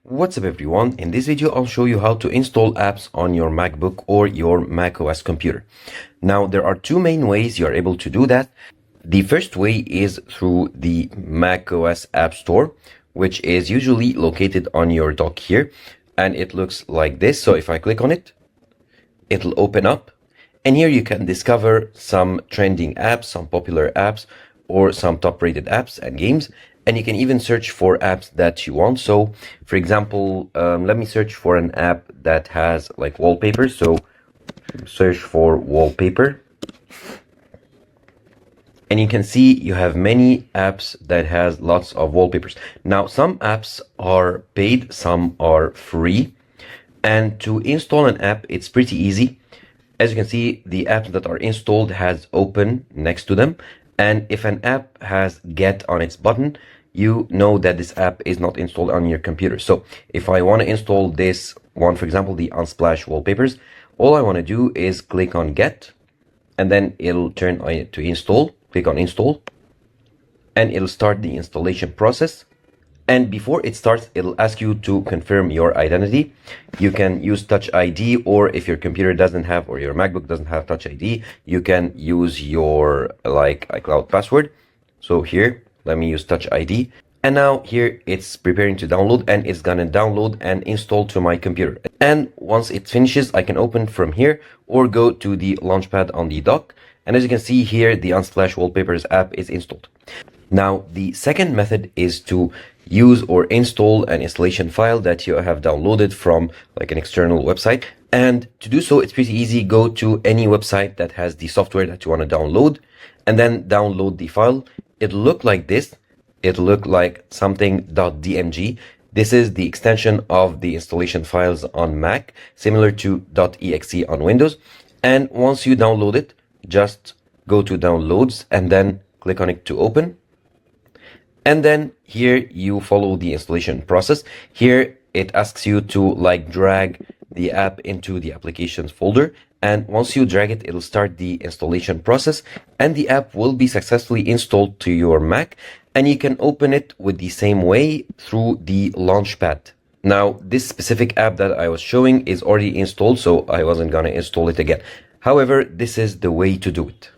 What's up everyone, in this video I'll show you how to install apps on your MacBook or your macOS computer. Now there are two main ways you're able to do that. The first way is through the macOS App Store, which is usually located on your dock here, and it looks like this. So if I click on it, it'll open up, and here you can discover some trending apps, some popular apps, or some top rated apps and games. And you can even search for apps that you want. So for example, let me search for an app that has like wallpaper. So search for wallpaper. And you can see you have many apps that has lots of wallpapers. Now, some apps are paid, some are free. And to install an app, it's pretty easy. As you can see, the apps that are installed has open next to them. And if an app has get on its button, you know that this app is not installed on your computer. So if I want to install this one, for example, the Unsplash wallpapers, all I want to do is click on get, and then it'll turn on to install. Click on install, and it'll start the installation process. And before it starts, it'll ask you to confirm your identity. You can use Touch ID, or if your computer doesn't have, or your MacBook doesn't have Touch ID, you can use your like iCloud password. So here, let me use Touch ID. And now here it's preparing to download, and it's gonna download and install to my computer. And once it finishes, I can open from here or go to the launchpad on the dock. And as you can see here, the Unsplash Wallpapers app is installed. Now, the second method is to use or install an installation file that you have downloaded from like an external website. And to do so, it's pretty easy. Go to any website that has the software that you want to download, and then download the file. It'll look like this. It'll look like something .dmg. This is the extension of the installation files on Mac, similar to .exe on Windows. And once you download it, just go to downloads and then click on it to open. And then here you follow the installation process. Here it asks you to like drag the app into the applications folder. And once you drag it, it'll start the installation process, and the app will be successfully installed to your Mac. And you can open it with the same way through the launchpad. Now, this specific app that I was showing is already installed, so I wasn't gonna install it again. However, this is the way to do it.